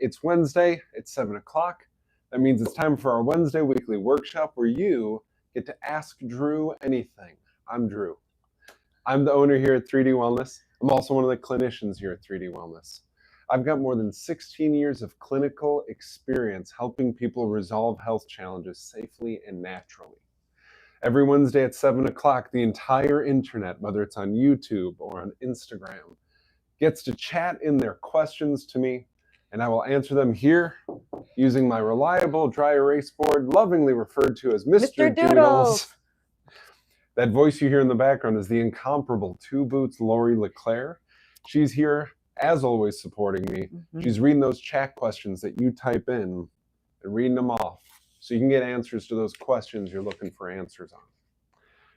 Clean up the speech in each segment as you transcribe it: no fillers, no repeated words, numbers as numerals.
It's Wednesday, it's 7 o'clock. That means it's time for our Wednesday weekly workshop where you get to ask Drew anything. I'm Drew. I'm the owner here at 3D Wellness. I'm also one of the clinicians here at 3D Wellness. I've got more than 16 years of clinical experience helping people resolve health challenges safely and naturally. Every Wednesday at 7 o'clock, the entire internet, whether it's on YouTube or on Instagram, gets to chat in their questions to me, and I will answer them here using my reliable dry erase board, lovingly referred to as Mr. Doodles. That voice you hear in the background is the incomparable Two Boots Lori LeClaire. She's here, as always, supporting me. She's reading those chat questions that you type in and reading them off so you can get answers to those questions you're looking for answers on.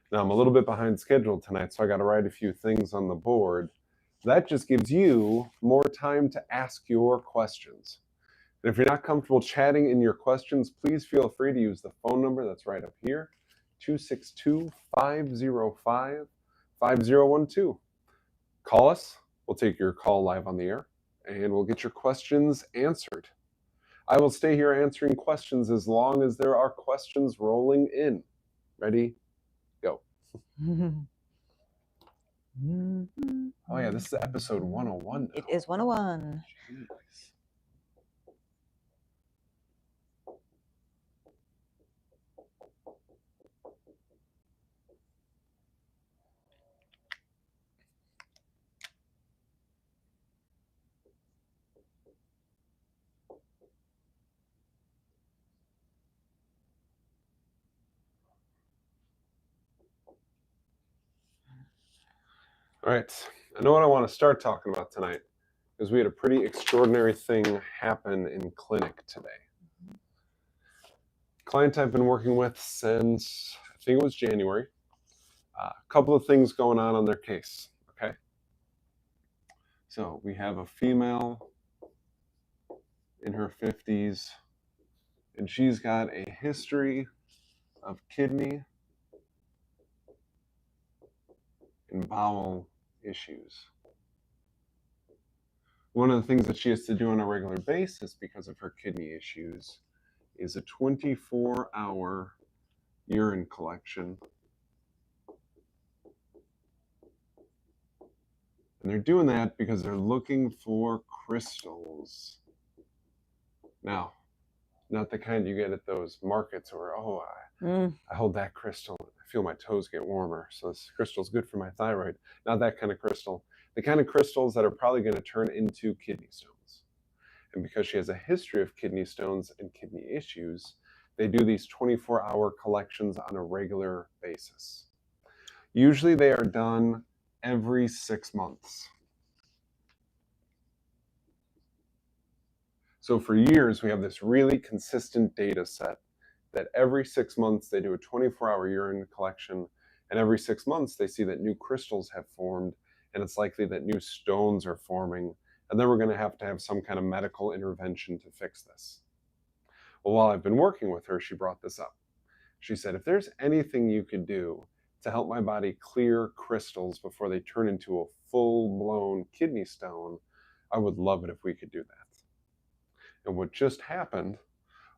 Now, I'm a little bit behind schedule tonight, so I got to write a few things on the board. That just gives you more time to ask your questions. And if you're not comfortable chatting in your questions, please feel free to use the phone number that's right up here, 262-505-5012. Call us. We'll take your call live on the air, and we'll get your questions answered. I will stay here answering questions as long as there are questions rolling in. Ready? Go. Oh yeah, this is episode 101 now. It is 101. Jeez. All right, I know what I want to start talking about tonight because we had a pretty extraordinary thing happen in clinic today. Client I've been working with since, I think it was January. A couple of things going on their case, okay? So we have a female in her 50s, and she's got a history of kidney and bowel issues. One of the things that she has to do on a regular basis because of her kidney issues is a 24-hour urine collection. And they're doing that because they're looking for crystals. Now, not the kind you get at those markets where, I hold that crystal, I feel my toes get warmer, so this crystal's good for my thyroid. Not that kind of crystal. The kind of crystals that are probably going to turn into kidney stones. And because she has a history of kidney stones and kidney issues, they do these 24-hour collections on a regular basis. Usually they are done every 6 months. So for years, we have this really consistent data set that every 6 months they do a 24-hour urine collection, and every 6 months they see that new crystals have formed, and it's likely that new stones are forming, and then we're going to have some kind of medical intervention to fix this. Well, while I've been working with her, she brought this up. She said, if there's anything you could do to help my body clear crystals before they turn into a full-blown kidney stone, I would love it if we could do that. And what just happened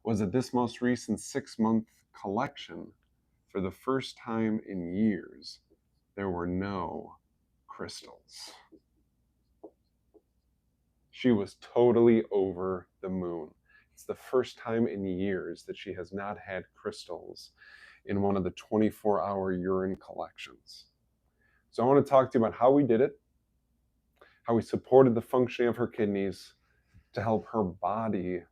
was that this most recent 6-month collection, for the first time in years, there were no crystals. She was totally over the moon. It's the first time in years that she has not had crystals in one of the 24-hour urine collections. So I want to talk to you about how we did it, how we supported the functioning of her kidneys to help her body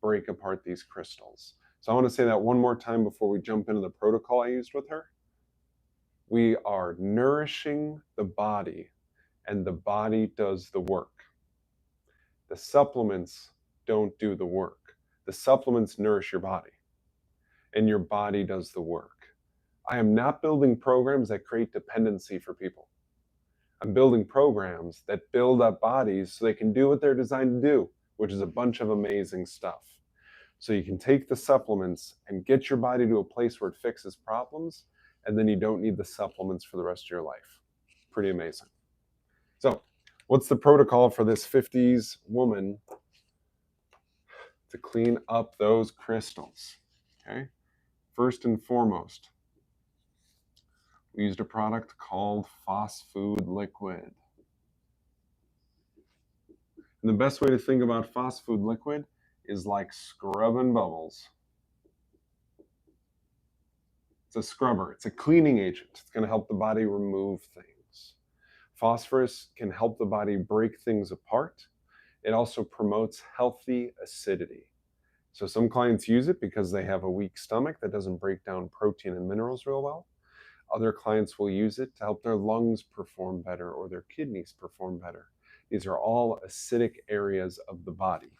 break apart these crystals. So I want to say that one more time before we jump into the protocol I used with her. We are nourishing the body, and the body does the work. The supplements don't do the work. The supplements nourish your body, and your body does the work. I am not building programs that create dependency for people. I'm building programs that build up bodies so they can do what they're designed to do, which is a bunch of amazing stuff. So you can take the supplements and get your body to a place where it fixes problems, and then you don't need the supplements for the rest of your life. Pretty amazing. So what's the protocol for this 50s woman to clean up those crystals. Okay? First and foremost, we used a product called Phosfood Liquid. And the best way to think about Phosfood Liquid is like scrubbing bubbles. It's a scrubber. It's a cleaning agent. It's going to help the body remove things. Phosphorus can help the body break things apart. It also promotes healthy acidity. So some clients use it because they have a weak stomach that doesn't break down protein and minerals real well. Other clients will use it to help their lungs perform better or their kidneys perform better. These are all acidic areas of the body.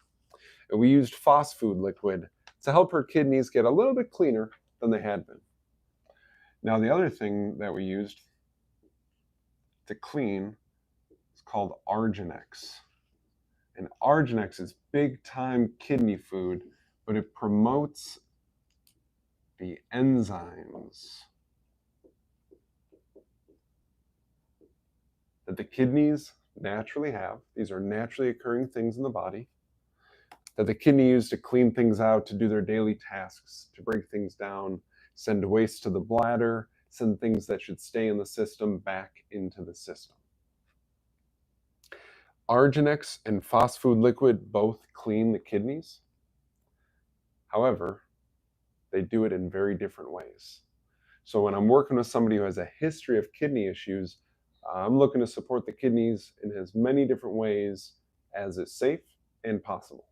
And we used Phosfood Liquid to help her kidneys get a little bit cleaner than they had been. Now, the other thing that we used to clean is called Arginex. And Arginex is big time kidney food, but it promotes the enzymes that the kidneys naturally have. These are naturally occurring things in the body that the kidney use to clean things out, to do their daily tasks, to break things down, send waste to the bladder, send things that should stay in the system back into the system. Arginex and Phosfood Liquid both clean the kidneys. However, they do it in very different ways. So when I'm working with somebody who has a history of kidney issues, I'm looking to support the kidneys in as many different ways as is safe and possible.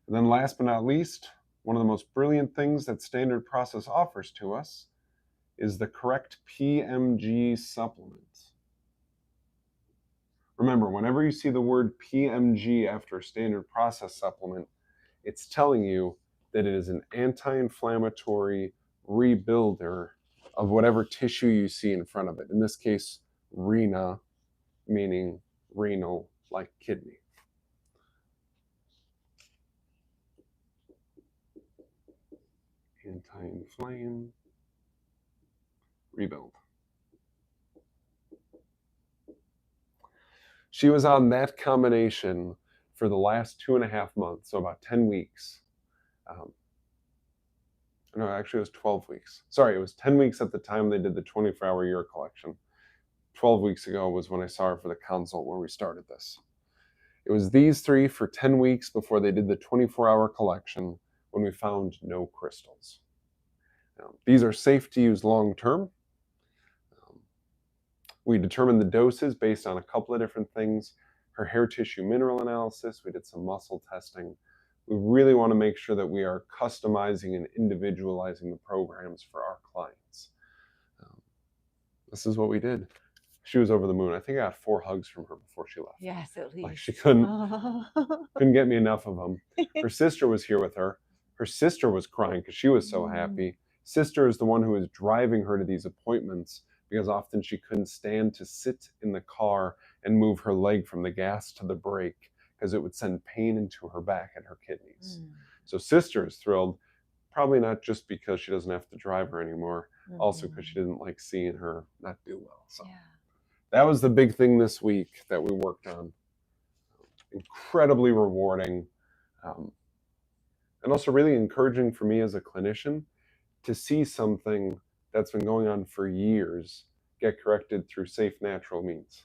And then last but not least, one of the most brilliant things that Standard Process offers to us is the correct PMG supplement. Remember, whenever you see the word PMG after a Standard Process supplement, it's telling you that it is an anti-inflammatory rebuilder of whatever tissue you see in front of it. In this case, rena, meaning renal, like kidney. Anti-inflame, rebuild. She was on that combination for the last 2.5 months, so about 10 weeks. No, actually it was 12 weeks. Sorry, it was 10 weeks at the time they did the 24-hour year collection. 12 weeks ago was when I saw her for the consult where we started this. It was these three for 10 weeks before they did the 24-hour collection when we found no crystals. These are safe to use long-term. We determined the doses based on a couple of different things. Her hair tissue mineral analysis, we did some muscle testing. We really want to make sure that we are customizing and individualizing the programs for our clients. This is what we did. She was over the moon. I think I got 4 hugs from her before she left. Yes, at least. Like she couldn't get me enough of them. Her sister was here with her. Her sister was crying because she was so happy. Sister is the one who is driving her to these appointments because often she couldn't stand to sit in the car and move her leg from the gas to the brake because it would send pain into her back and her kidneys. So sister is thrilled, probably not just because she doesn't have to drive her anymore, also because she didn't like seeing her not do well. So that was the big thing this week that we worked on. Incredibly rewarding, and also really encouraging for me as a clinician to see something that's been going on for years get corrected through safe, natural means.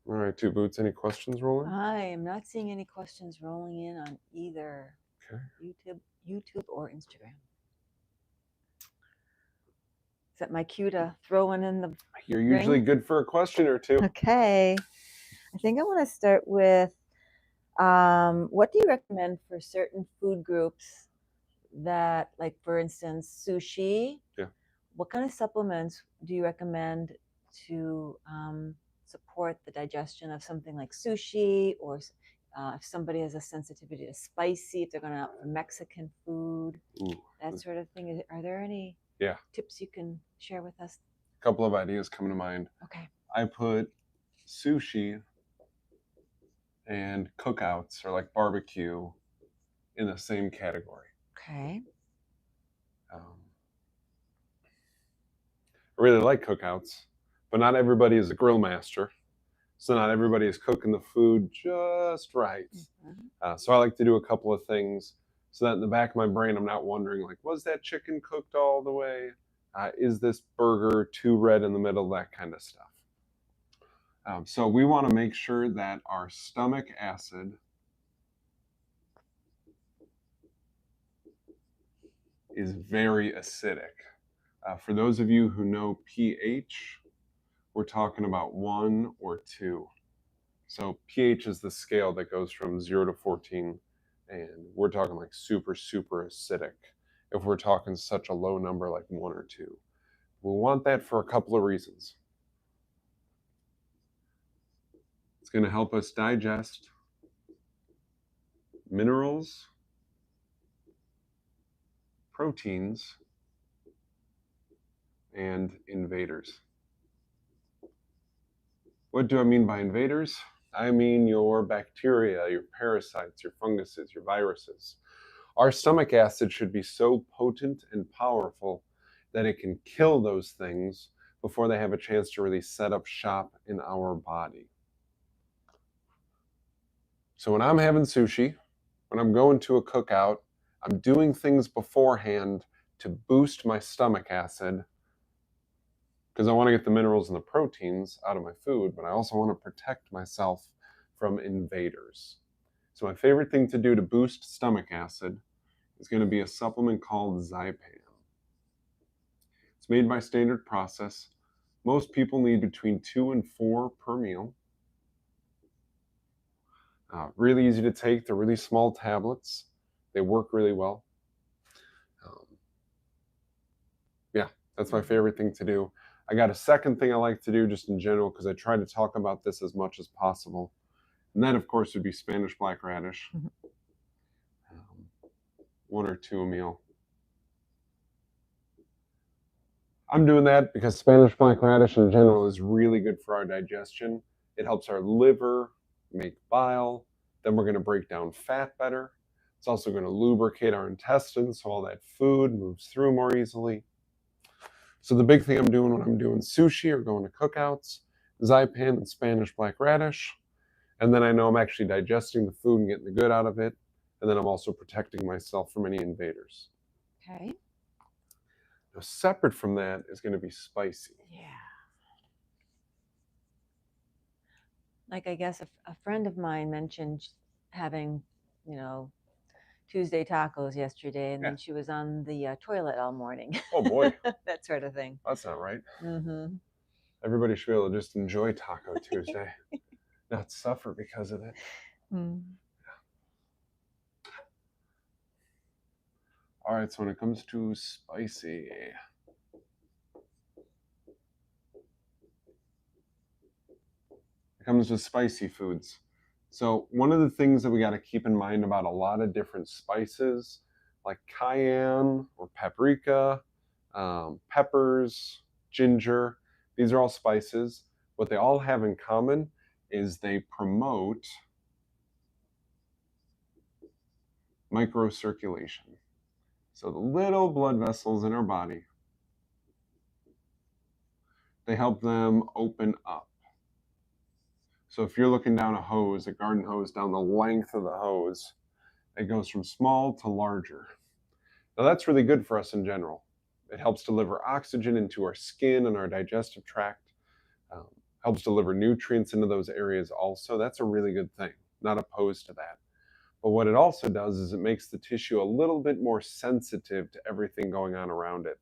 All right, Two Boots, any questions rolling? I am not seeing any questions rolling in on either YouTube or Instagram. Is that my cue to throw one in the You're usually good for a question or two. Okay. I think I want to start with, what do you recommend for certain food groups that, like, for instance, sushi? Yeah. What kind of supplements do you recommend to support the digestion of something like sushi, or if somebody has a sensitivity to spicy, if they're going out for Mexican food, that sort of thing? Are there any tips you can share with us? A couple of ideas come to mind. Okay. I put sushi and cookouts or like barbecue in the same category. Okay. Um, I really like cookouts, but not everybody is a grill master. So not everybody is cooking the food just right. So I like to do a couple of things so that in the back of my brain, I'm not wondering like, was that chicken cooked all the way? Is this burger too red in the middle? That kind of stuff. So we want to make sure that our stomach acid is very acidic. For those of you who know pH, we're talking about 1 or 2. So pH is the scale that goes from 0 to 14, and we're talking like super, super acidic if we're talking such a low number like 1 or 2. We want that for a couple of reasons. It's going to help us digest minerals, proteins, and invaders. What do I mean by invaders? I mean your bacteria, your parasites, your funguses, your viruses. Our stomach acid should be so potent and powerful that it can kill those things before they have a chance to really set up shop in our body. So when I'm having sushi, when I'm going to a cookout, I'm doing things beforehand to boost my stomach acid because I want to get the minerals and the proteins out of my food, but I also want to protect myself from invaders. So my favorite thing to do to boost stomach acid is going to be a supplement called Zypan. It's made by Standard Process. Most people need between 2 and 4 per meal. Really easy to take. They're really small tablets. They work really well. Yeah, that's my favorite thing to do. I got a second thing I like to do just in general because I try to talk about this as much as possible. And that, of course, would be Spanish black radish. 1 or 2 a meal. I'm doing that because Spanish black radish in general is really good for our digestion. It helps our liver make bile. Then we're going to break down fat better. It's also going to lubricate our intestines so all that food moves through more easily. So the big thing I'm doing when I'm doing sushi or going to cookouts, Zypan and Spanish black radish. And then I know I'm actually digesting the food and getting the good out of it. And then I'm also protecting myself from any invaders. Okay. Now, separate from that is going to be spicy. Yeah. Like I guess a friend of mine mentioned having, Tuesday tacos yesterday, and then she was on the toilet all morning. Oh boy. That sort of thing. That's not right. Mm-hmm. Everybody should be able to just enjoy Taco Tuesday, not suffer because of it. Mm. All right, so when it comes to spicy, it comes to spicy foods. So one of the things that we got to keep in mind about a lot of different spices, like cayenne or paprika, peppers, ginger, these are all spices. What they all have in common is they promote microcirculation. So the little blood vessels in our body, they help them open up. So if you're looking down a hose, a garden hose, down the length of the hose, it goes from small to larger. Now that's really good for us in general. It helps deliver oxygen into our skin and our digestive tract, helps deliver nutrients into those areas also. That's a really good thing. Not opposed to that. But what it also does is it makes the tissue a little bit more sensitive to everything going on around it,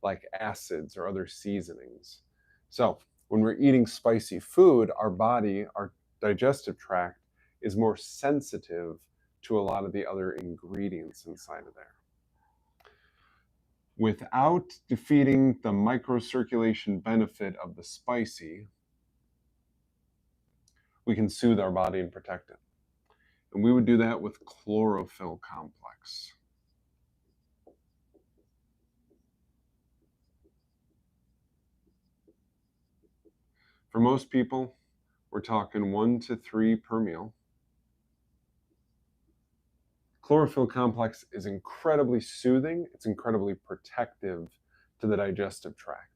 like acids or other seasonings. So when we're eating spicy food, our body, our digestive tract, is more sensitive to a lot of the other ingredients inside of there. Without defeating the microcirculation benefit of the spicy, we can soothe our body and protect it. And we would do that with chlorophyll complex. For most people, we're talking 1 to 3 per meal. Chlorophyll complex is incredibly soothing. It's incredibly protective to the digestive tract.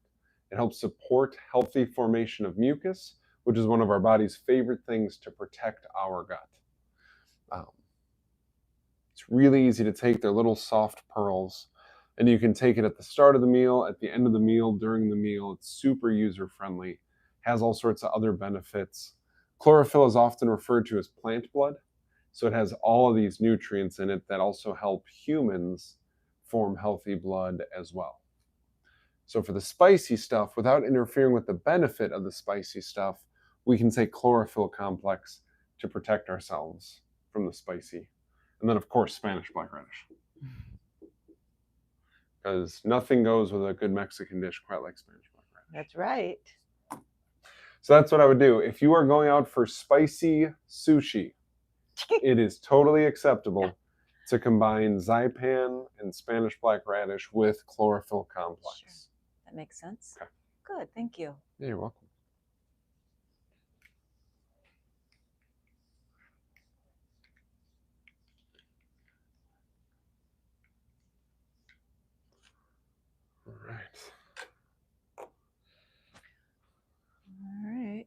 It helps support healthy formation of mucus, which is one of our body's favorite things to protect our gut. It's really easy to take. They're little soft pearls, and you can take it at the start of the meal, at the end of the meal, during the meal. It's super user-friendly, has all sorts of other benefits. Chlorophyll is often referred to as plant blood, so it has all of these nutrients in it that also help humans form healthy blood as well. So for the spicy stuff, without interfering with the benefit of the spicy stuff, we can take chlorophyll complex to protect ourselves from the spicy. And then, of course, Spanish black radish. Because nothing goes with a good Mexican dish quite like Spanish black radish. That's right. So that's what I would do. If you are going out for spicy sushi, it is totally acceptable to combine Zypan and Spanish black radish with chlorophyll complex. Sure. That makes sense. Okay. Good, thank you. Yeah, you're welcome. All right. All right.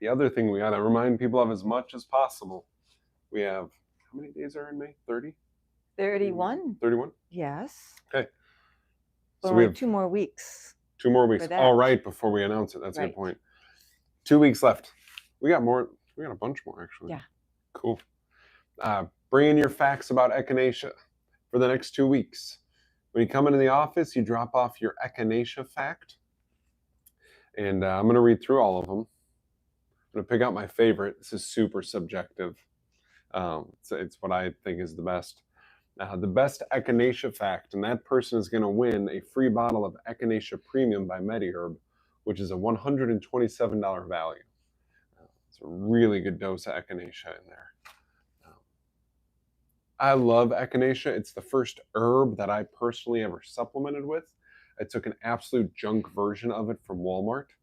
The other thing we got to remind people of as much as possible, we have, how many days are in May? 30? 31? 31? Yes. Okay. But So we only have 2 more weeks. 2 more weeks. for that. All right, before we announce it. That's a Right. good point. 2 weeks left. We got more. We got a bunch more, actually. Yeah. Cool. Bring in your facts about echinacea for the next 2 weeks. When you come into the office, you drop off your echinacea fact. And I'm going to read through all of them. I'm going to pick out my favorite. This is super subjective. It's what I think is the best. The best echinacea fact, and that person is going to win a free bottle of Echinacea Premium by MediHerb, which is a $127 value. It's a really good dose of echinacea in there. I love echinacea. It's the first herb that I personally ever supplemented with. I took an absolute junk version of it from Walmart.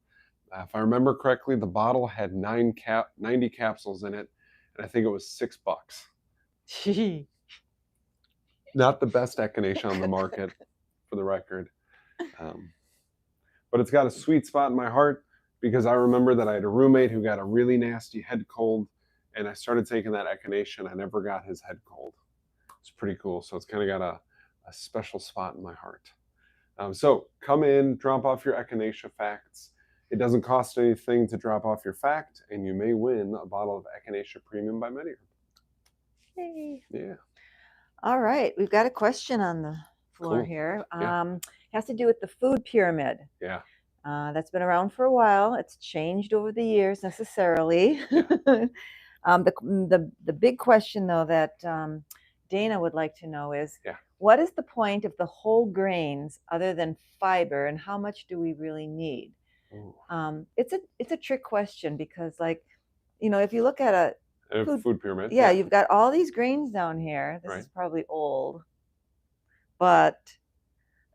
If I remember correctly, the bottle had 90 capsules in it, and I think it was $6. Not the best echinacea on the market, for the record. But it's got a sweet spot in my heart because I remember that I had a roommate who got a really nasty head cold, and I started taking that echinacea, and I never got his head cold. It's pretty cool. So it's kind of got a special spot in my heart. So come in, drop off your echinacea facts. It doesn't cost anything to drop off your fact, and you may win a bottle of Echinacea Premium by MediHerb. Yay. Yeah. All right, we've got a question on the floor Cool. here. Yeah. It has to do with the food pyramid. Yeah. That's been around for a while. It's changed over the years necessarily. Yeah. The big question, though, that Dana would like to know is, what is the point of the whole grains other than fiber, and how much do we really need? It's a trick question because, like, if you look at a food pyramid. Yeah, you've got all these grains down here. This is probably old, but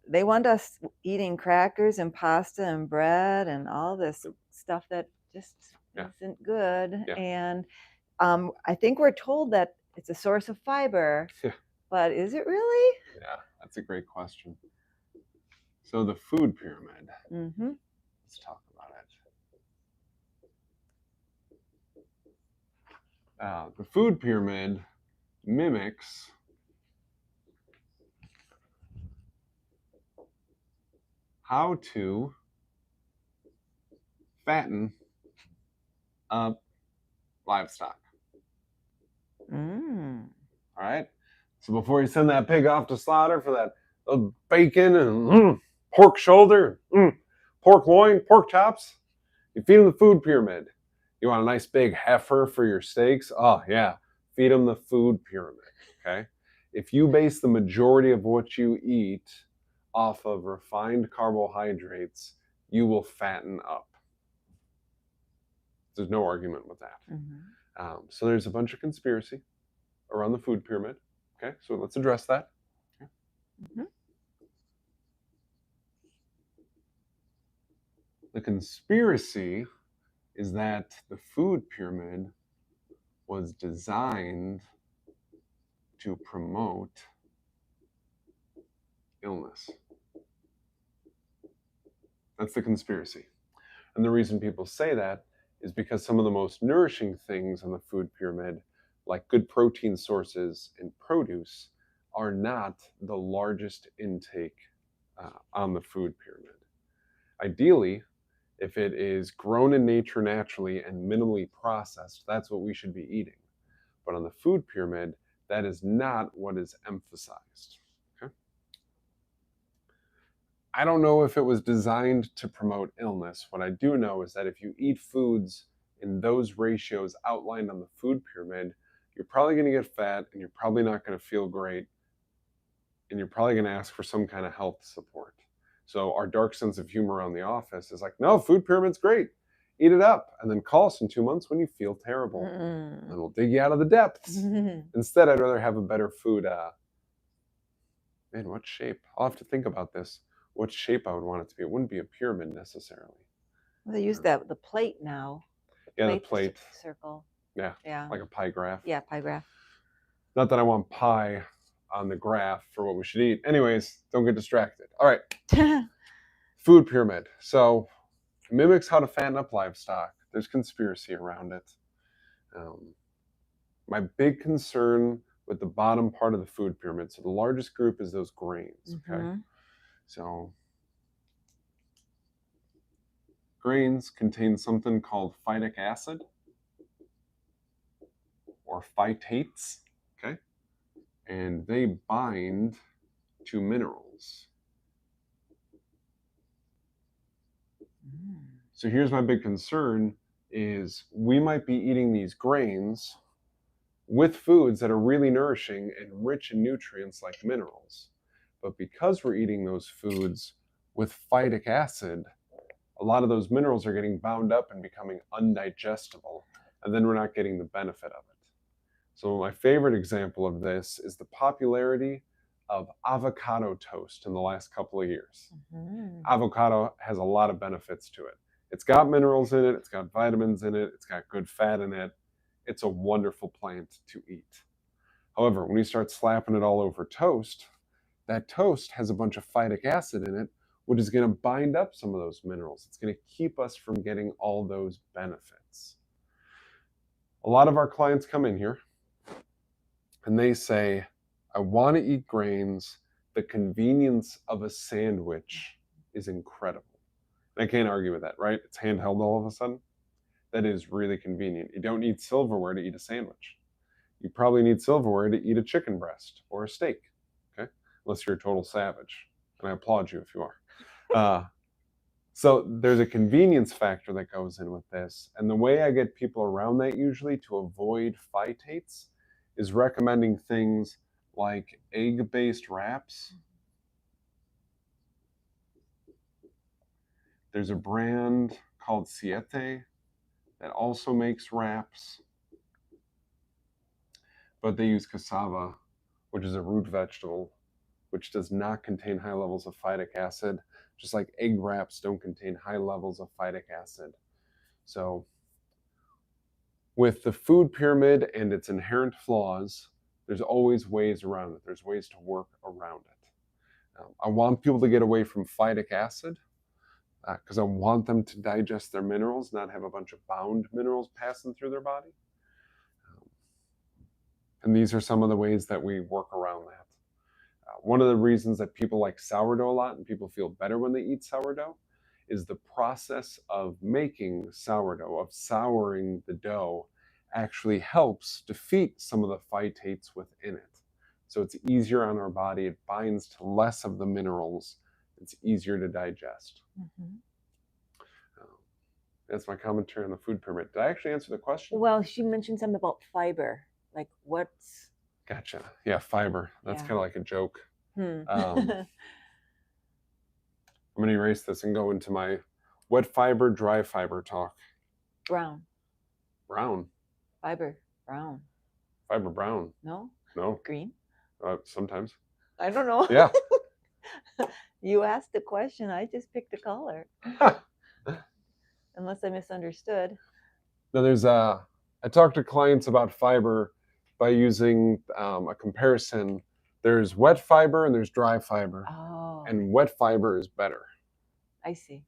they want us eating crackers and pasta and bread and all this stuff that just isn't good. And I think we're told that it's a source of fiber, but is it really? Yeah, that's a great question. So the food pyramid. Let's talk about it. The food pyramid mimics how to fatten up livestock. All right. So before you send that pig off to slaughter for that bacon and pork shoulder, pork loin, pork chops, you feed them the food pyramid. You want a nice big heifer for your steaks? Oh, yeah. Feed them the food pyramid, okay? If you base the majority of what you eat off of refined carbohydrates, you will fatten up. There's no argument with that. So there's a bunch of conspiracy around the food pyramid, okay? So let's address that. The conspiracy is that the food pyramid was designed to promote illness. That's the conspiracy. And the reason people say that is because some of the most nourishing things on the food pyramid, like good protein sources and produce, are not the largest intake on the food pyramid. Ideally, if it is grown in nature naturally and minimally processed, that's what we should be eating. But on the food pyramid, that is not what is emphasized. Okay? I don't know if it was designed to promote illness. What I do know is that if you eat foods in those ratios outlined on the food pyramid, you're probably going to get fat and you're probably not going to feel great. And you're probably going to ask for some kind of health support. So our dark sense of humor around the office is like, no, food pyramid's great. Eat it up. And then call us in 2 months when you feel terrible. And we'll dig you out of the depths. Instead, I'd rather have a better food. Man, what shape? I'll have to think about this. What shape I would want it to be. It wouldn't be a pyramid necessarily. Well, they use the plate now. The plate. Circle. Yeah. Like a pie graph. Yeah, pie graph. Not that I want pie on the graph for what we should eat. Anyways, don't get distracted. All right. Food pyramid. So mimics how to fatten up livestock. There's conspiracy around it. My big concern with the bottom part of the food pyramid, so the largest group is those grains, okay? So grains contain something called phytic acid or phytates, okay? And they bind to minerals. So here's my big concern is we might be eating these grains with foods that are really nourishing and rich in nutrients like minerals. But because we're eating those foods with phytic acid, a lot of those minerals are getting bound up and becoming undigestible, and then we're not getting the benefit of it. So my favorite example of this is the popularity of avocado toast in the last couple of years. Avocado has a lot of benefits to it. It's got minerals in it, it's got vitamins in it, it's got good fat in it. It's a wonderful plant to eat. However, when you start slapping it all over toast, that toast has a bunch of phytic acid in it, which is going to bind up some of those minerals. It's going to keep us from getting all those benefits. A lot of our clients come in here and they say, I want to eat grains. The convenience of a sandwich is incredible. And I can't argue with that, right? It's handheld all of a sudden. That is really convenient. You don't need silverware to eat a sandwich. You probably need silverware to eat a chicken breast or a steak, okay? Unless you're a total savage. And I applaud you if you are. So there's a convenience factor that goes in with this. And the way I get people around that usually to avoid phytates is recommending things like egg-based wraps. There's a brand called Siete that also makes wraps, but they use cassava, which is a root vegetable, which does not contain high levels of phytic acid, just like egg wraps don't contain high levels of phytic acid. So with the food pyramid and its inherent flaws, there's always ways around it. There's ways to work around it. I want people to get away from phytic acid because I want them to digest their minerals, not have a bunch of bound minerals passing through their body. And these are some of the ways that we work around that. One of the reasons that people like sourdough a lot and people feel better when they eat sourdough is the process of making sourdough, of souring the dough, actually helps defeat some of the phytates within it. So it's easier on our body. It binds to less of the minerals. It's easier to digest. That's my commentary on the food pyramid. Did I actually answer the question? Well, she mentioned something about fiber. Like what's... Gotcha. Yeah, fiber. That's kind of like a joke. I'm going to erase this and go into my wet fiber, dry fiber talk. Brown. Brown. Fiber. Brown. Fiber brown. No? No. Green? Sometimes. I don't know. Yeah. You asked the question. I just picked the color. Unless I misunderstood. Now I talk to clients about fiber by using a comparison. There's wet fiber and there's dry fiber, Oh, and wet fiber is better. I see.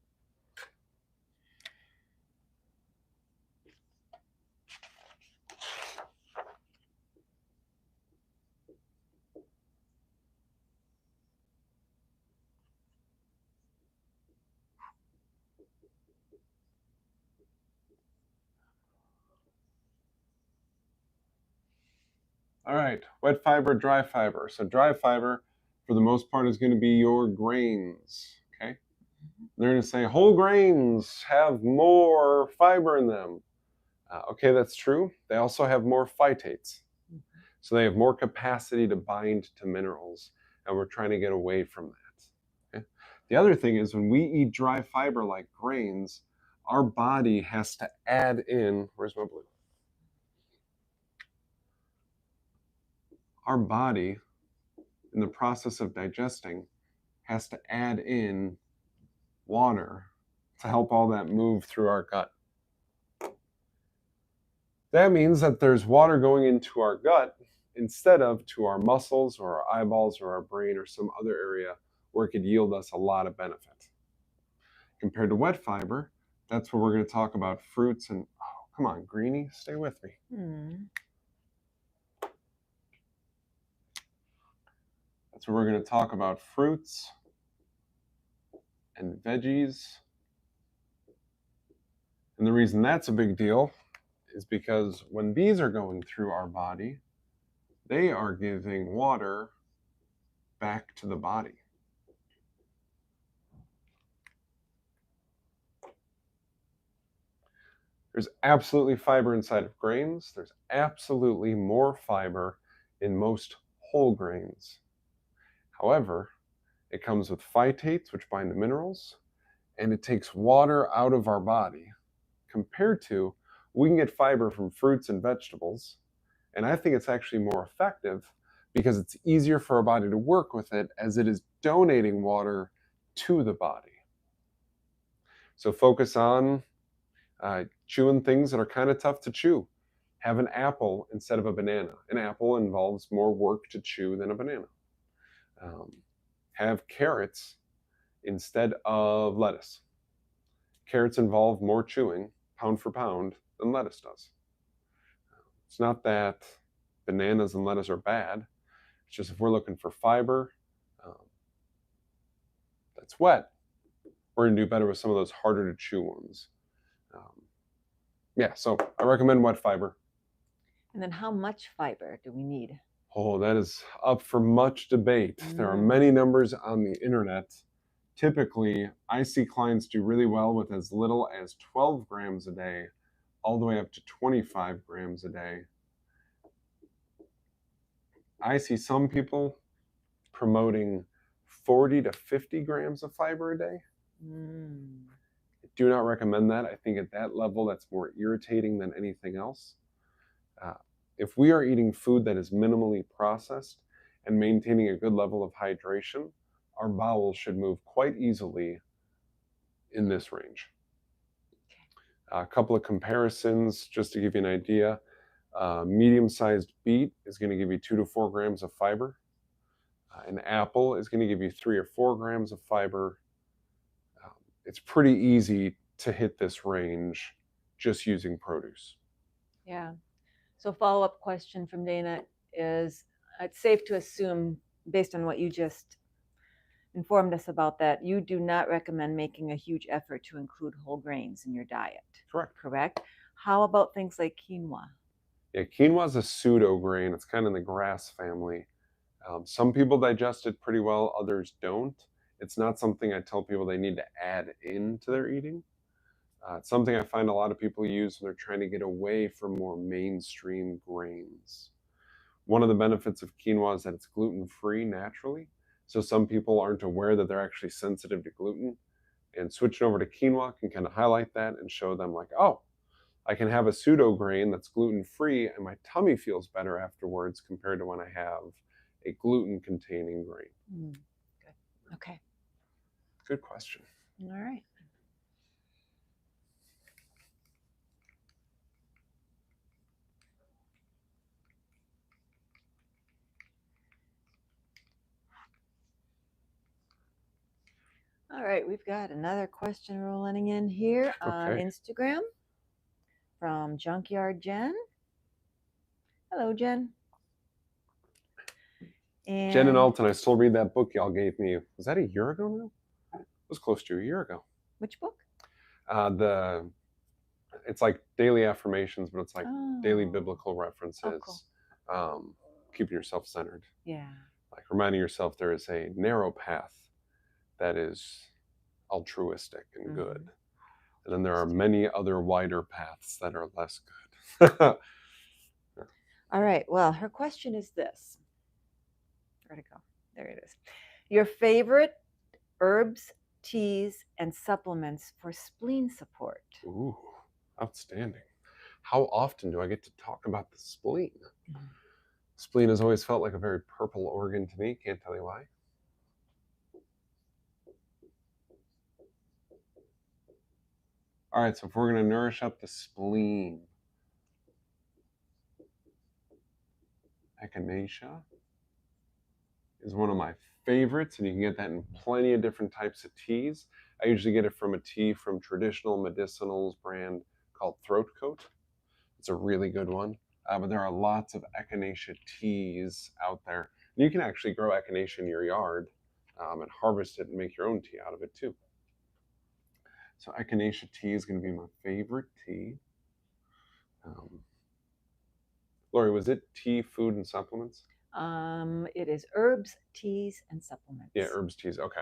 All right, wet fiber, dry fiber. So dry fiber, for the most part, is going to be your grains. Okay, they're going to say whole grains have more fiber in them. Okay, that's true. They also have more phytates, so they have more capacity to bind to minerals, and we're trying to get away from that. Okay? The other thing is when we eat dry fiber like grains, our body has to add in. Where's my blue? Our body, in the process of digesting, has to add in water to help all that move through our gut. That means that there's water going into our gut instead of to our muscles or our eyeballs or our brain or some other area where it could yield us a lot of benefit. Compared to wet fiber, that's where we're going to talk about fruits and, oh, come on, Greenie, stay with me. That's where we're going to talk about fruits and veggies. And the reason that's a big deal is because when these are going through our body, they are giving water back to the body. There's absolutely fiber inside of grains. There's absolutely more fiber in most whole grains. However, it comes with phytates, which bind to minerals, and it takes water out of our body compared to we can get fiber from fruits and vegetables. And I think it's actually more effective because it's easier for our body to work with it as it is donating water to the body. So focus on chewing things that are kind of tough to chew. Have an apple instead of a banana. An apple involves more work to chew than a banana. Have carrots instead of lettuce. Carrots involve more chewing, pound for pound, than lettuce does. It's not that bananas and lettuce are bad. It's just if we're looking for fiber that's wet, we're going to do better with some of those harder to chew ones. Yeah, so I recommend wet fiber. And then how much fiber do we need? Oh, that is up for much debate. There are many numbers on the internet. Typically, I see clients do really well with as little as 12 grams a day, all the way up to 25 grams a day. I see some people promoting 40 to 50 grams of fiber a day. I do not recommend that. I think at that level, that's more irritating than anything else. If we are eating food that is minimally processed and maintaining a good level of hydration, our bowels should move quite easily in this range. A couple of comparisons just to give you an idea. Medium-sized beet is going to give you 2 to 4 grams of fiber. An apple is going to give you 3 or 4 grams of fiber. It's pretty easy to hit this range just using produce. Yeah. So follow-up question from Dana is, it's safe to assume, based on what you just informed us about, that you do not recommend making a huge effort to include whole grains in your diet. Correct? How about things like quinoa? Yeah, quinoa is a pseudo grain. It's kind of in the grass family. Some people digest it pretty well, others don't. It's not something I tell people they need to add into their eating. It's something I find a lot of people use when they're trying to get away from more mainstream grains. One of the benefits of quinoa is that it's gluten-free naturally. So some people aren't aware that they're actually sensitive to gluten. And switching over to quinoa can kind of highlight that and show them like, oh, I can have a pseudo grain that's gluten-free and my tummy feels better afterwards compared to when I have a gluten-containing grain. Good. Okay. Good question. All right. All right, we've got another question rolling in here on Okay. Instagram from Junkyard Jen. Hello, Jen. Jen and And Alton, I still read that book y'all gave me. Was that a year ago now? It was close to a year ago. which book? It's like daily affirmations, but it's like daily Oh. biblical references. Keeping yourself centered. Yeah. Like reminding yourself there is a narrow path that is altruistic and good. And then there are many other wider paths that are less good. All right. Well, her question is this. Where'd it go? There it is. Your favorite herbs, teas, and supplements for spleen support. Ooh, outstanding. How often do I get to talk about the spleen? Spleen has always felt like a very purple organ to me. Can't tell you why. All right, so if we're going to nourish up the spleen, echinacea is one of my favorites, and you can get that in plenty of different types of teas. I usually get it from a tea from traditional medicinals brand called Throat Coat. It's a really good one. But there are lots of echinacea teas out there. And you can actually grow echinacea in your yard and harvest it and make your own tea out of it too. So echinacea tea is going to be my favorite tea. Lori, was it tea, food, and supplements? It is herbs, teas, and supplements. Yeah, herbs, teas. Okay.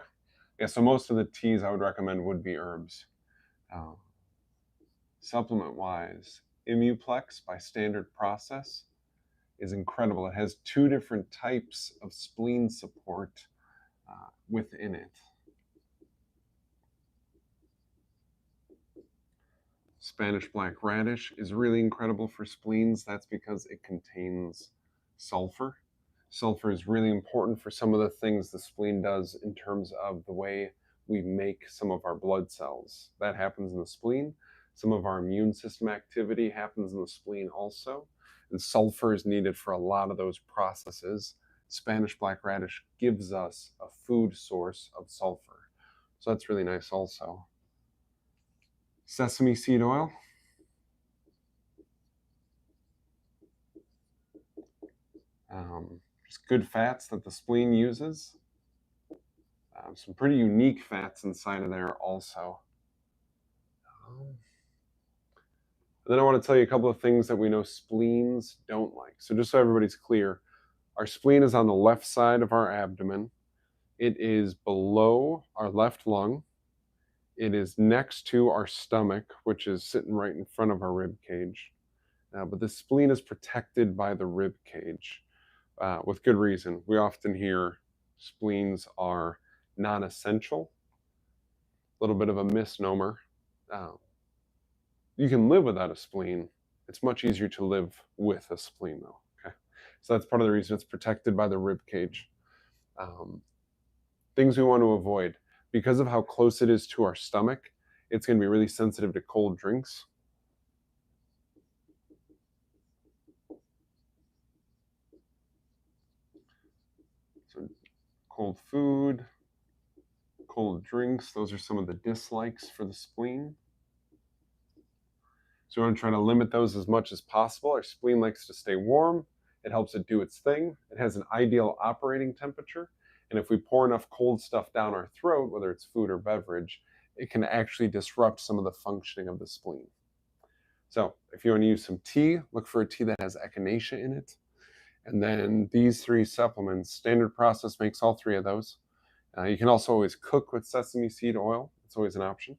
Yeah, so most of the teas I would recommend would be herbs. Supplement-wise, Immuplex by Standard Process is incredible. It has 2 different types of spleen support within it. Spanish black radish is really incredible for spleens. That's because it contains sulfur. Sulfur is really important for some of the things the spleen does in terms of the way we make some of our blood cells. That happens in the spleen. Some of our immune system activity happens in the spleen also. And sulfur is needed for a lot of those processes. Spanish black radish gives us a food source of sulfur. So that's really nice also. Sesame seed oil. Just good fats that the spleen uses. Some pretty unique fats inside of there also. Then I want to tell you a couple of things that we know spleens don't like. So just so everybody's clear, our spleen is on the left side of our abdomen. It is below our left lung. It is next to our stomach, which is sitting right in front of our rib cage. But the spleen is protected by the rib cage with good reason. We often hear spleens are non-essential. A little bit of a misnomer. You can live without a spleen. It's much easier to live with a spleen, though. Okay, so that's part of the reason it's protected by the rib cage. Things we want to avoid because of how close it is to our stomach. It's going to be really sensitive to cold drinks. So, cold food, cold drinks. Those are some of the dislikes for the spleen. So we want to try to limit those as much as possible. Our spleen likes to stay warm. It helps it do its thing. It has an ideal operating temperature. And if we pour enough cold stuff down our throat, whether it's food or beverage, it can actually disrupt some of the functioning of the spleen. So if you want to use some tea, look for a tea that has echinacea in it. And then these 3 supplements, Standard Process makes all 3 of those. You can also always cook with sesame seed oil. It's always an option.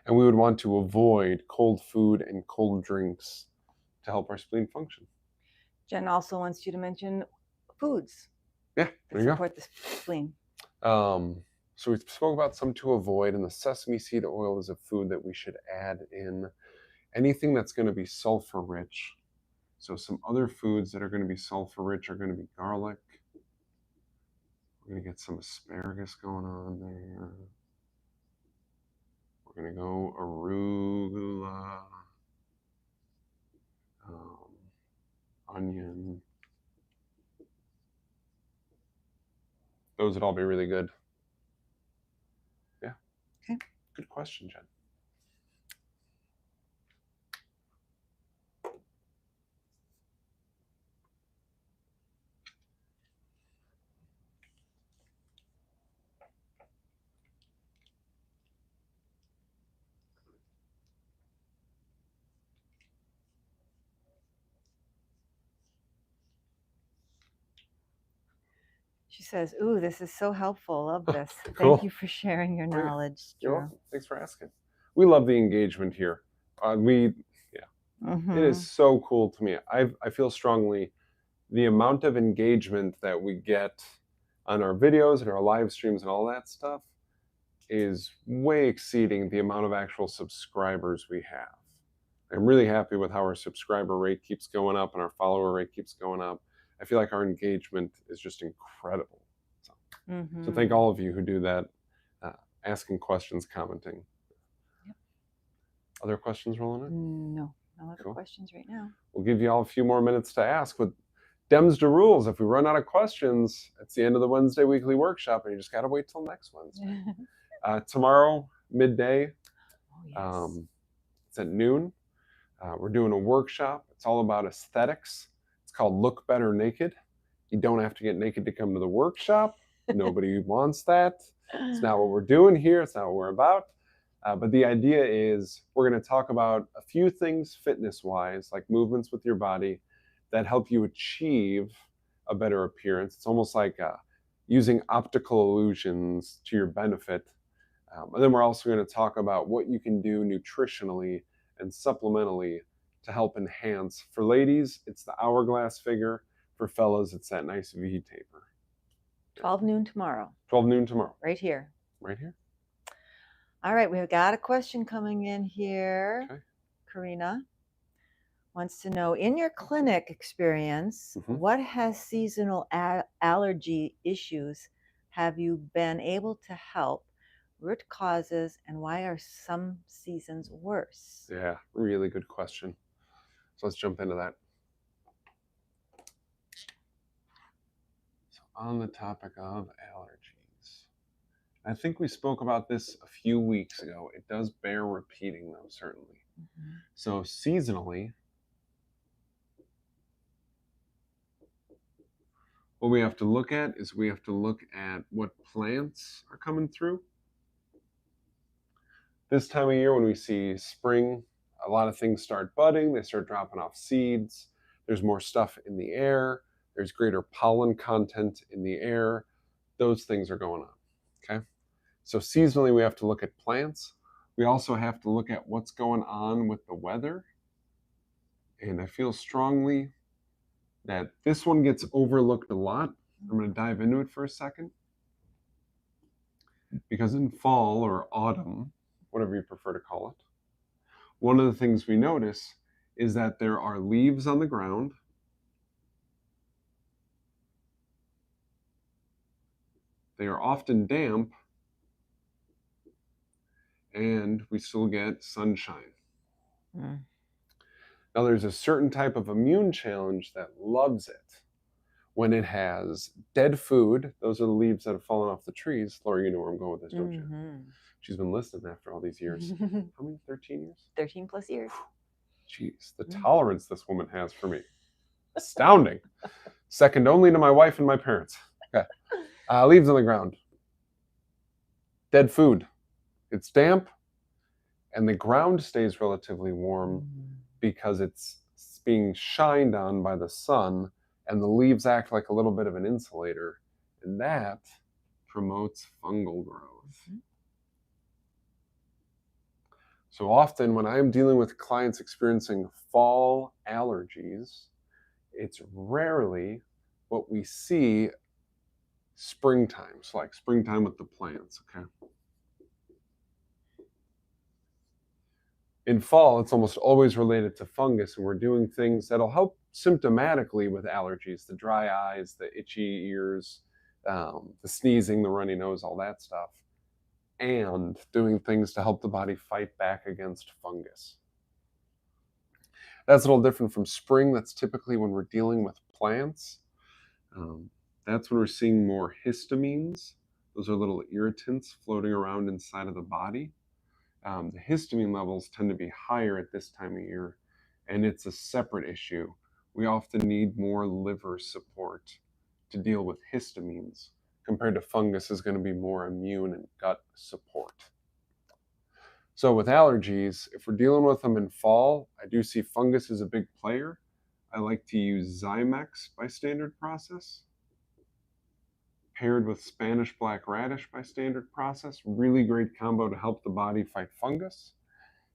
And we would want to avoid cold food and cold drinks to help our spleen function. Jen also wants you to mention foods that support the spleen. So we spoke about some to avoid, and the sesame seed oil is a food that we should add in. Anything that's going to be sulfur rich. So some other foods that are going to be sulfur rich are going to be garlic. We're going to get some asparagus going on there. We're going to go arugula, onion. Those would all be really good. Okay. Good question, Jen. She says, "Ooh, this is so helpful. Love this. Cool. Thank you for sharing your Oh, yeah. knowledge, You're Drew." welcome. Thanks for asking. We love the engagement here. It is so cool to me. I feel strongly the amount of engagement that we get on our videos and our live streams and all that stuff is way exceeding the amount of actual subscribers we have. I'm really happy with how our subscriber rate keeps going up and our follower rate keeps going up. I feel like our engagement is just incredible. So thank all of you who do that, asking questions, commenting. Yep. Other questions rolling in? No other questions right now. We'll give you all a few more minutes to ask. With Dems to rules, if we run out of questions, it's the end of the Wednesday weekly workshop, and you just got to wait till next Wednesday. Tomorrow, midday, it's at noon. We're doing a workshop. It's all about aesthetics. It's called Look Better Naked. You don't have to get naked to come to the workshop. Nobody wants that. It's not what we're doing here. It's not what we're about. But the idea is we're going to talk about a few things fitness-wise, like movements with your body, that help you achieve a better appearance. It's almost like using optical illusions to your benefit. And then we're also going to talk about what you can do nutritionally and supplementally to help enhance. For ladies, it's the hourglass figure. For fellas, it's that nice V taper. 12 noon tomorrow. 12 noon tomorrow. Right here. Right here. All right, we've got a question coming in here. Okay. Karina wants to know, in your clinic experience, what has seasonal allergy issues have you been able to help, root causes, and why are some seasons worse? Yeah, really good question. So let's jump into that. So on the topic of allergies, I think we spoke about this a few weeks ago. It does bear repeating though, certainly. So seasonally, what we have to look at is we have to look at what plants are coming through. This time of year when we see spring, a lot of things start budding, they start dropping off seeds, there's more stuff in the air, there's greater pollen content in the air, those things are going on, okay? So seasonally we have to look at plants. We also have to look at what's going on with the weather. And I feel strongly that this one gets overlooked a lot. I'm going to dive into it for a second. Because in fall or autumn, whatever you prefer to call it, one of the things we notice is that there are leaves on the ground. They are often damp, and we still get sunshine. Now, there's a certain type of immune challenge that loves it when it has dead food. Those are the leaves that have fallen off the trees. Laura, you know where I'm going with this, don't you? She's been listening after all these years. How many? 13 years? 13 plus years. Jeez, the tolerance this woman has for me. Astounding. Second only to my wife and my parents. Okay. Leaves on the ground. Dead food. It's damp, and the ground stays relatively warm because it's being shined on by the sun, and the leaves act like a little bit of an insulator, and that promotes fungal growth. So often when I'm dealing with clients experiencing fall allergies, it's rarely what we see springtime. So like springtime with the plants, okay? In fall, it's almost always related to fungus, and we're doing things that'll help symptomatically with allergies, the dry eyes, the itchy ears, the sneezing, the runny nose, all that stuff, and doing things to help the body fight back against fungus. That's a little different from spring. That's typically when we're dealing with plants. That's when we're seeing more histamines Those are little irritants floating around inside of the body. The histamine levels tend to be higher at this time of year, and it's a separate issue. We often need more liver support to deal with histamines, compared to fungus is going to be more immune and gut support. So with allergies, if we're dealing with them in fall, I do see fungus as a big player. I like to use Zymex by Standard Process, paired with Spanish black radish by Standard Process. Really great combo to help the body fight fungus.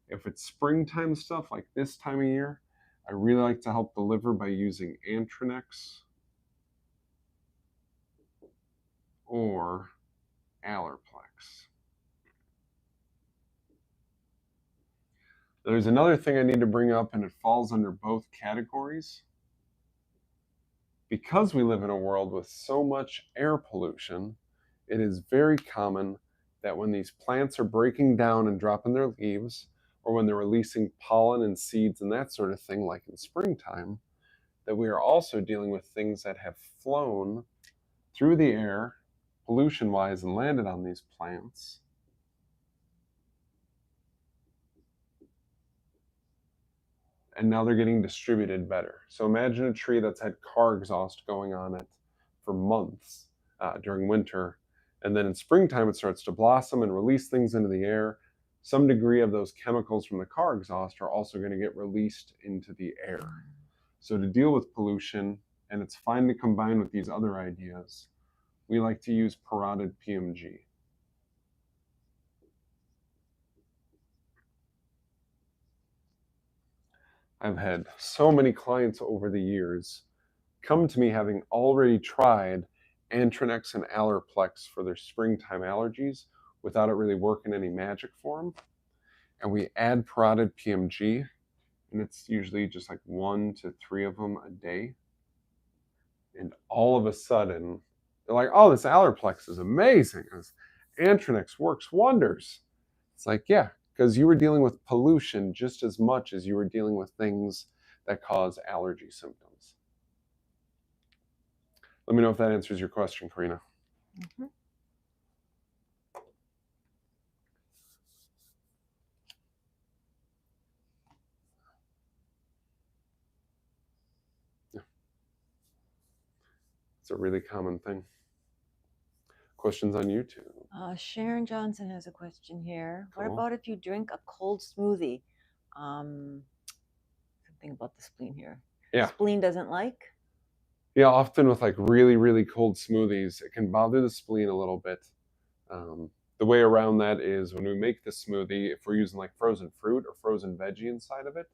If it's springtime stuff like this time of year, I really like to help the liver by using Antranex or Allerplex. There's another thing I need to bring up, and it falls under both categories. Because we live in a world with so much air pollution, it is very common that when these plants are breaking down and dropping their leaves, or when they're releasing pollen and seeds and that sort of thing, like in springtime, that we are also dealing with things that have flown through the air, pollution-wise, and landed on these plants. And now they're getting distributed better. So imagine a tree that's had car exhaust going on it for months during winter, and then in springtime it starts to blossom and release things into the air. Some degree of those chemicals from the car exhaust are also going to get released into the air. So to deal with pollution, and it's fine to combine with these other ideas, we like to use parotid PMG. I've had so many clients over the years come to me having already tried Antranex and Allerplex for their springtime allergies without it really working any magic for them. And we add parotid PMG, and it's usually just like 1 to 3 of them a day. And all of a sudden, they're like, oh, this Allerplex is amazing. This Antranex works wonders. It's like, yeah, because you were dealing with pollution just as much as you were dealing with things that cause allergy symptoms. Let me know if that answers your question, Karina. Mm-hmm. Yeah. It's a really common thing. Questions on YouTube? Sharon Johnson has a question here. Cool. What about if you drink a cold smoothie? Something about the spleen here. Yeah. Spleen doesn't like? Yeah, often with like really, really cold smoothies, it can bother the spleen a little bit. The way around that is when we make the smoothie, if we're using like frozen fruit or frozen veggie inside of it,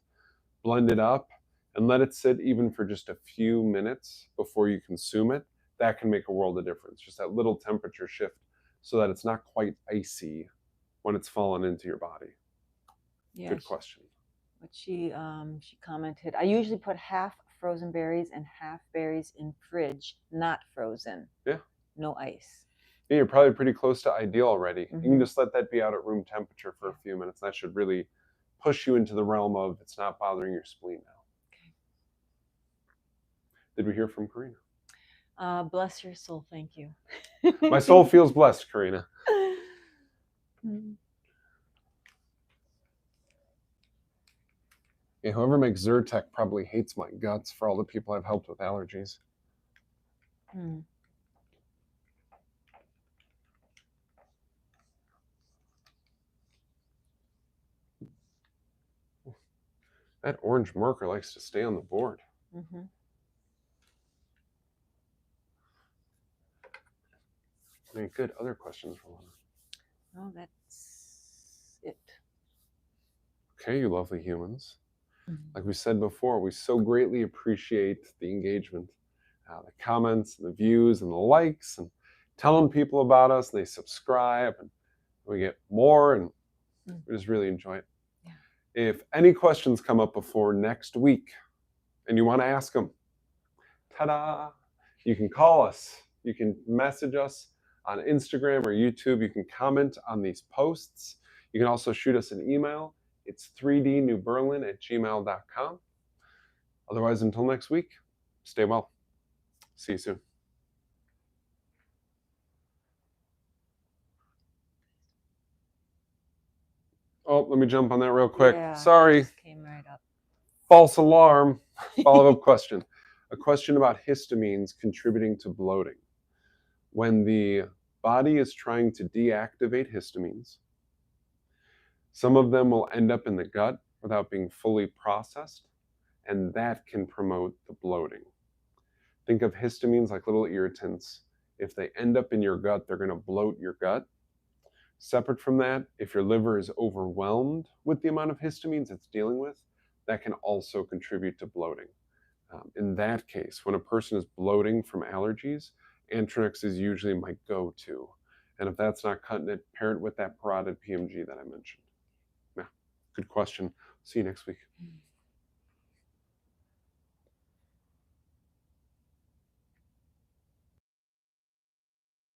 blend it up and let it sit even for just a few minutes before you consume it. That can make a world of difference. Just that little temperature shift so that it's not quite icy when it's fallen into your body. Yeah, Good question. But she commented, I usually put half frozen berries and half berries in fridge, not frozen. Yeah. No ice. Yeah, you're probably pretty close to ideal already. Mm-hmm. You can just let that be out at room temperature for a few minutes. That should really push you into the realm of it's not bothering your spleen now. Okay. Did we hear from Karina? Bless your soul, thank you. My soul feels blessed, Karina. Yeah, whoever makes Zyrtec probably hates my guts for all the people I've helped with allergies. That orange marker likes to stay on the board. Mm-hmm. Any good other questions for Lana? No, that's it. Okay, you lovely humans. Mm-hmm. Like we said before, we so greatly appreciate the engagement, the comments, and the views, and the likes, and telling people about us, and they subscribe, and we get more, and we just really enjoy it. Yeah. If any questions come up before next week, and you want to ask them, ta-da! You can call us. You can message us on Instagram or YouTube. You can comment on these posts. You can also shoot us an email. It's 3dnewberlin@gmail.com. Otherwise, until next week, stay well. See you soon. Oh, let me jump on that real quick. Yeah, Sorry. just came right up. False alarm. Follow-up question. A question about histamines contributing to bloating. When the body is trying to deactivate histamines, some of them will end up in the gut without being fully processed, and that can promote the bloating. Think of histamines like little irritants. If they end up in your gut, they're going to bloat your gut. Separate from that, if your liver is overwhelmed with the amount of histamines it's dealing with, that can also contribute to bloating. In that case, when a person is bloating from allergies, Antrax is usually my go-to. And if that's not cutting it, pair it with that parotid PMG that I mentioned. Yeah, good question. See you next week.